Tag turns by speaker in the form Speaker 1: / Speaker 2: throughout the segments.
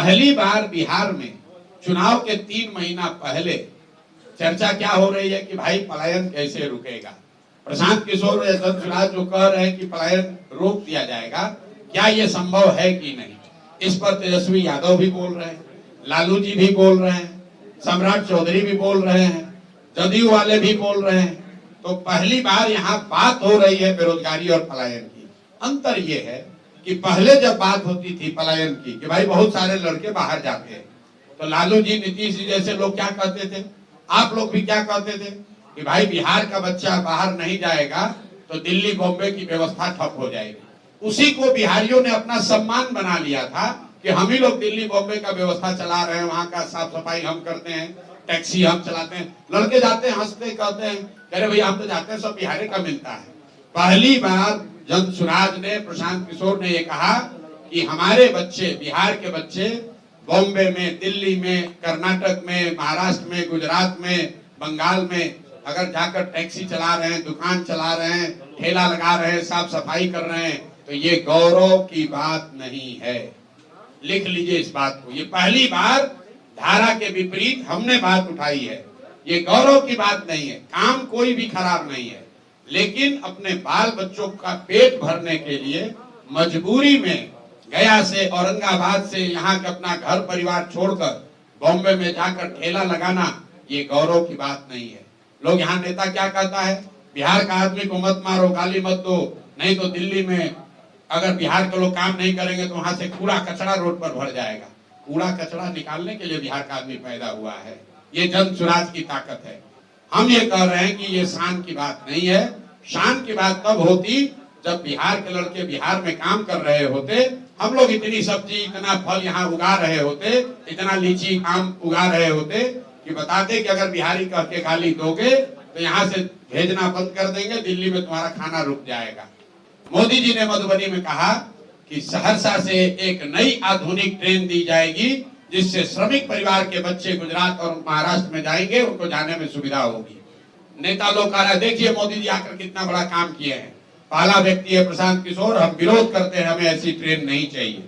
Speaker 1: पहली बार बिहार में चुनाव के 3 महीना पहले चर्चा क्या हो रही है कि भाई पलायन कैसे रुकेगा। प्रशांत किशोर और यशवंत जो कह रहे हैं कि पलायन रोक दिया जाएगा, क्या ये संभव है कि नहीं। इस पर तेजस्वी यादव भी बोल रहे हैं, लालू जी भी बोल रहे हैं, सम्राट चौधरी भी बोल रहे हैं, जदयू वाले भी बोल रहे हैं। तो पहली बार यहाँ बात हो रही है बेरोजगारी और पलायन की। अंतर ये है कि पहले जब बात होती थी पलायन की कि भाई बहुत सारे लड़के बाहर जाते हैं, तो लालू जी, नीतीश जी जैसे लोग क्या कहते थे, आप लोग भी क्या कहते थे कि भाई बिहार का बच्चा बाहर नहीं जाएगा तो दिल्ली बॉम्बे की व्यवस्था ठप हो जाएगी। उसी को बिहारियों ने अपना सम्मान बना लिया था कि हम ही लोग दिल्ली बॉम्बे का व्यवस्था चला रहे हैं, वहां का साफ सफाई हम करते हैं, टैक्सी हम चलाते हैं। लड़के जाते हैं, हंसते कहते हैं, कह रहे भैया हम तो जाते हैं, सब बिहारी का मिलता है। पहली बार जन सुराज ने, प्रशांत किशोर ने ये कहा कि हमारे बच्चे, बिहार के बच्चे बॉम्बे में, दिल्ली में, कर्नाटक में, महाराष्ट्र में, गुजरात में, बंगाल में अगर जाकर टैक्सी चला रहे हैं, दुकान चला रहे हैं, ठेला लगा रहे हैं, साफ सफाई कर रहे हैं, तो ये गौरव की बात नहीं है। लिख लीजिए इस बात को। ये पहली बार धारा के विपरीत हमने बात उठाई है। ये गौरव की बात नहीं है। काम कोई भी खराब नहीं है, लेकिन अपने बाल बच्चों का पेट भरने के लिए मजबूरी में गया से, औरंगाबाद से यहाँ के अपना घर परिवार छोड़कर बॉम्बे में जाकर ठेला लगाना, ये गौरव की बात नहीं है। लोग यहाँ नेता क्या कहता है, बिहार का आदमी को मत मारो, गाली मत दो, नहीं तो दिल्ली में अगर बिहार के लोग काम नहीं करेंगे तो वहां से कूड़ा कचरा रोड पर भर जाएगा। कूड़ा कचरा निकालने के लिए बिहार का आदमी पैदा हुआ है। ये जन सुराज की ताकत है। हम ये कह रहे हैं कि ये शान की बात नहीं है। शान की बात तब होती जब बिहार के लड़के बिहार में काम कर रहे होते, हम लोग इतनी सब्जी, इतना फल यहाँ उगा रहे होते, इतना लीची आम उगा रहे होते कि बताते कि अगर बिहारी कह के गाली दोगे तो यहाँ से भेजना बंद कर देंगे, दिल्ली में तुम्हारा खाना रुक जाएगा। मोदी जी ने मधुबनी में कहा कि सहरसा से एक नई आधुनिक ट्रेन दी जाएगी जिससे श्रमिक परिवार के बच्चे गुजरात और महाराष्ट्र में जाएंगे, उनको जाने में सुविधा होगी। नेता लोग कह रहे हैं देखिए मोदी जी आकर कितना बड़ा काम किए हैं। पहला व्यक्ति है प्रशांत किशोर, हम विरोध करते हैं, हमें ऐसी ट्रेन नहीं चाहिए।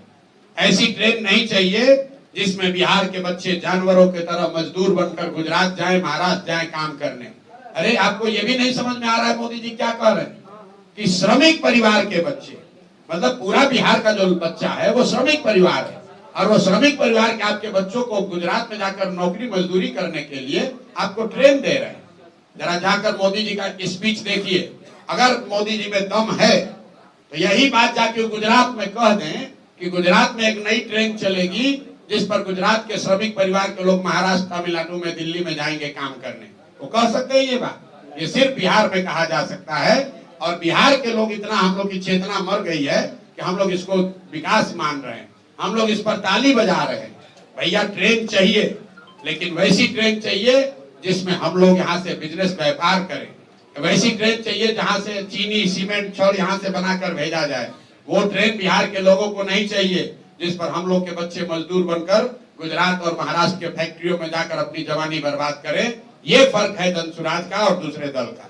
Speaker 1: ऐसी ट्रेन नहीं चाहिए जिसमें बिहार के बच्चे जानवरों की तरह मजदूर बनकर गुजरात जाए, महाराष्ट्र जाए काम करने। अरे आपको ये भी नहीं समझ में आ रहा है मोदी जी क्या कह रहे हैं कि श्रमिक परिवार के बच्चे, मतलब पूरा बिहार का जो बच्चा है वो श्रमिक परिवार है, और वो श्रमिक परिवार के आपके बच्चों को गुजरात में जाकर नौकरी मजदूरी करने के लिए आपको ट्रेन दे रहे हैं। जरा जाकर मोदी जी का स्पीच देखिए। अगर मोदी जी में दम है तो यही बात जाके गुजरात में कह दें कि गुजरात में एक नई ट्रेन चलेगी जिस पर गुजरात के श्रमिक परिवार के लोग महाराष्ट्र, तमिलनाडु में, दिल्ली में जाएंगे काम करने। वो कह सकते हैं ये बात? ये सिर्फ बिहार में कहा जा सकता है। और बिहार के लोग, इतना हम लोग की चेतना मर गई है कि हम लोग इसको विकास मान रहे हैं, हम लोग इस पर ताली बजा रहे हैं। भैया ट्रेन चाहिए, लेकिन वैसी ट्रेन चाहिए जिसमें हम लोग यहाँ से बिजनेस व्यापार करें। वैसी ट्रेन चाहिए जहां से चीनी, सीमेंट, छड़ यहाँ से बनाकर भेजा जाए। वो ट्रेन बिहार के लोगों को नहीं चाहिए जिस पर हम लोग के बच्चे मजदूर बनकर गुजरात और महाराष्ट्र के फैक्ट्रियों में जाकर अपनी जवानी बर्बाद करें। ये फर्क है जन सुराज का और दूसरे दल का।